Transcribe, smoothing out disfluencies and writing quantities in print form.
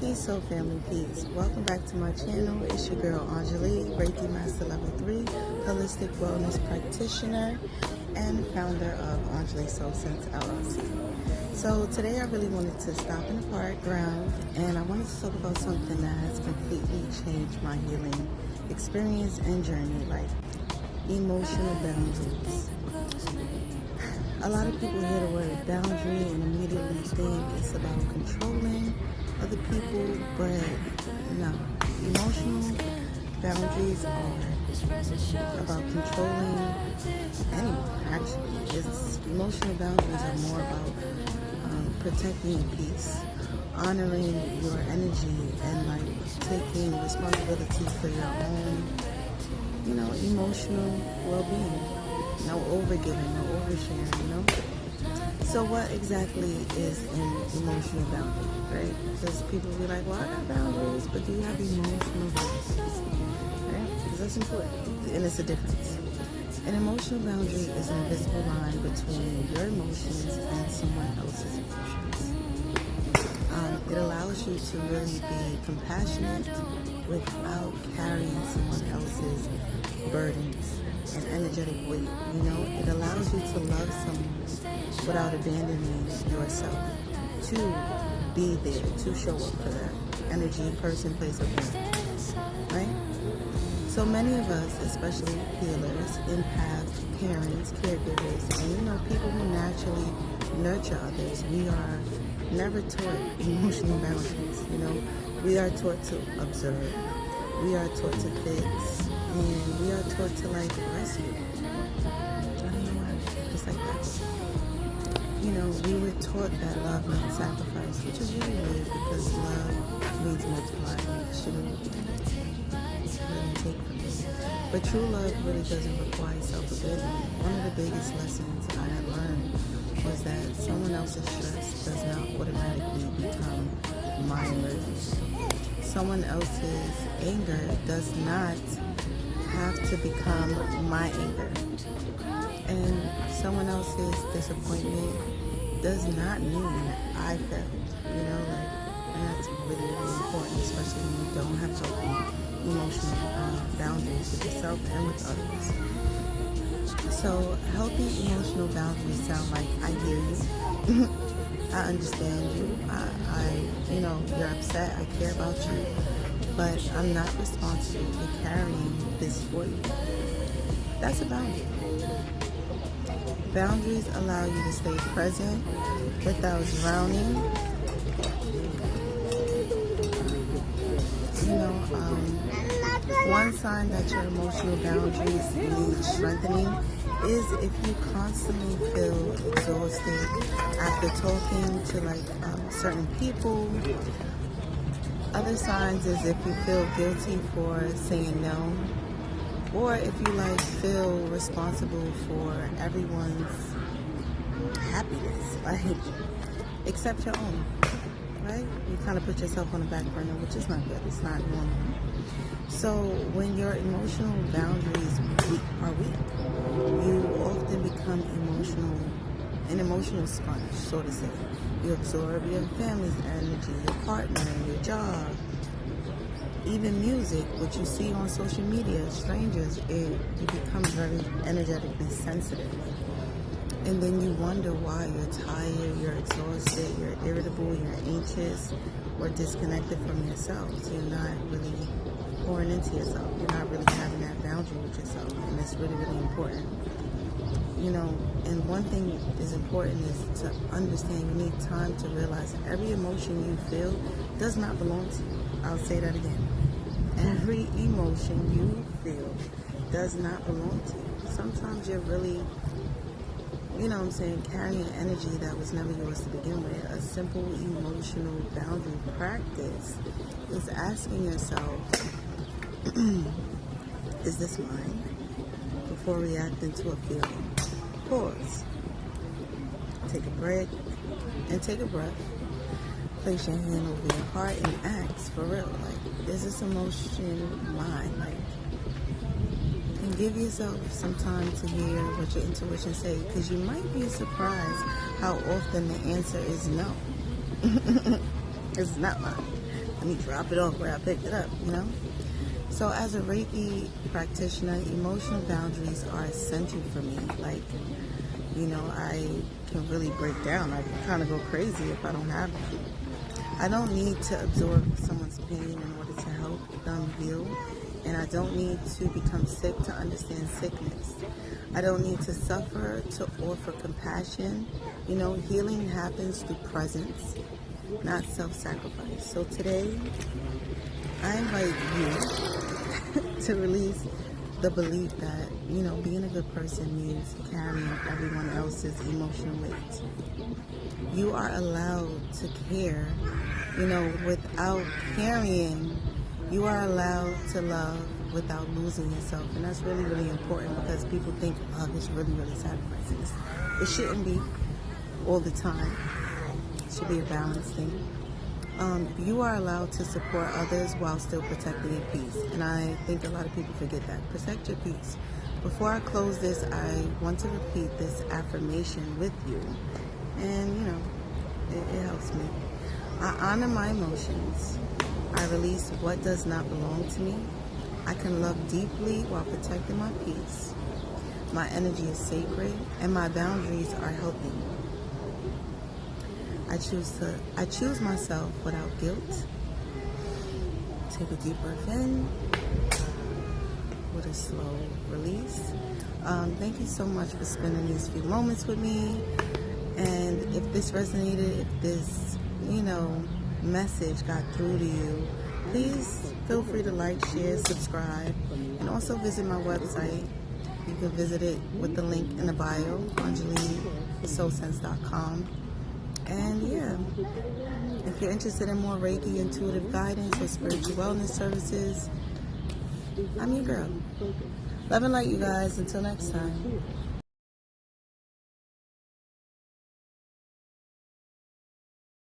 Peace, soul family, peace. Welcome back to my channel. It's your girl Enjoli, Reiki Master Level 3, Holistic Wellness Practitioner, and founder of Enjoli Soul Sense LLC. So today I really wanted to stop in the park, ground, and I wanted to talk about something that has completely changed my healing experience and journey, like emotional boundaries. A lot of people hear the word boundary and immediately think it's about controlling other people, but no. Emotional boundaries are about controlling anyone, actually. Emotional boundaries are more about protecting your peace, honoring your energy, and taking responsibility for your own, emotional well-being. No overgiving, no oversharing, So what exactly is an emotional boundary, right? Because people be like, well, I got boundaries, but do you have emotional boundaries, right? Because that's important, and it's a difference. An emotional boundary is an invisible line between your emotions and someone else's emotions. It allows you to really be compassionate without carrying someone else's burdens and energetic weight. It allows you to love someone without abandoning yourself, to be there, to show up for that energy, person, place, or thing, right? So many of us, especially healers, empaths, parents, caregivers, and people who naturally nurture others, we are never taught emotional boundaries. We are taught to observe, we are taught to fix, and we are taught to rescue. I don't know why, just like that. We were taught that love means sacrifice, which is really weird because love means multiply. It shouldn't really take from you. But true love really doesn't require self-abandonment. One of the biggest lessons I had learned was that someone else's stress does not automatically become my emergency. Someone else's anger does not have to become my anger. And someone else's disappointment does not mean I failed, and that's really, really important, especially when you don't have healthy emotional boundaries with yourself and with others. So healthy emotional boundaries sound like I hear you, I understand you, you're upset, I care about you, but I'm not responsible for carrying this for you. That's a boundary. Boundaries allow you to stay present without drowning. One sign that your emotional boundaries need strengthening is if you constantly feel exhausted after talking to certain people. Other signs is if you feel guilty for saying no, or if you feel responsible for everyone's happiness, except your own, right? You kind of put yourself on the back burner, which is not good. It's not normal. So when your emotional boundaries are weak, you often become an emotional sponge, so to say. You absorb your family's energy, your partner, your job, even music, what you see on social media, strangers, you become very energetically sensitive. And then you wonder why you're tired, you're exhausted, you're irritable, you're anxious, or disconnected from yourself. So you're not really pouring into yourself. You're not really having that boundary with yourself. And it's really, really important. And one thing is important is to understand you need time to realize that every emotion you feel does not belong to you. I'll say that again. Every emotion you feel does not belong to you. Sometimes you're really, carrying energy that was never yours to begin with. A simple emotional boundary practice is asking yourself, is this mine? Before reacting to a feeling. Pause. Take a break and take a breath. Place your hand over your heart and ask for real, is this emotion mine? And give yourself some time to hear what your intuition says, because you might be surprised how often the answer is no. It's not mine. let me drop it off where I picked it up, you know? So as a Reiki practitioner, emotional boundaries are essential for me. Like, you know, I can really break down. I kind of go crazy if I don't have them. I don't need to absorb someone's pain in order to help them heal. And I don't need to become sick to understand sickness. I don't need to suffer to offer compassion. You know, healing happens through presence, not self-sacrifice. So today, I invite you to release the belief that, you know, being a good person means carrying everyone else's emotional weight. You are allowed to care, you know, without carrying. You are allowed to love without losing yourself. And that's really, really important because people think love is really, really sacrificing. It shouldn't be all the time. It should be a balanced thing. You are allowed to support others while still protecting your peace. And I think a lot of people forget that. Protect your peace. Before I close this, I want to repeat this affirmation with you. And, you know, it helps me. I honor my emotions. I release what does not belong to me. I can love deeply while protecting my peace. My energy is sacred and my boundaries are healthy. I choose myself without guilt. Take a deep breath in with a slow release. Thank you so much for spending these few moments with me. And if this resonated, if this, you know, message got through to you, please feel free to like, share, subscribe, and also visit my website. You can visit it with the link in the bio, AnjoliSoulSense.com. And yeah, if you're interested in more Reiki, intuitive guidance, or spiritual wellness services, I'm your girl. Love and light, you guys. Until next time.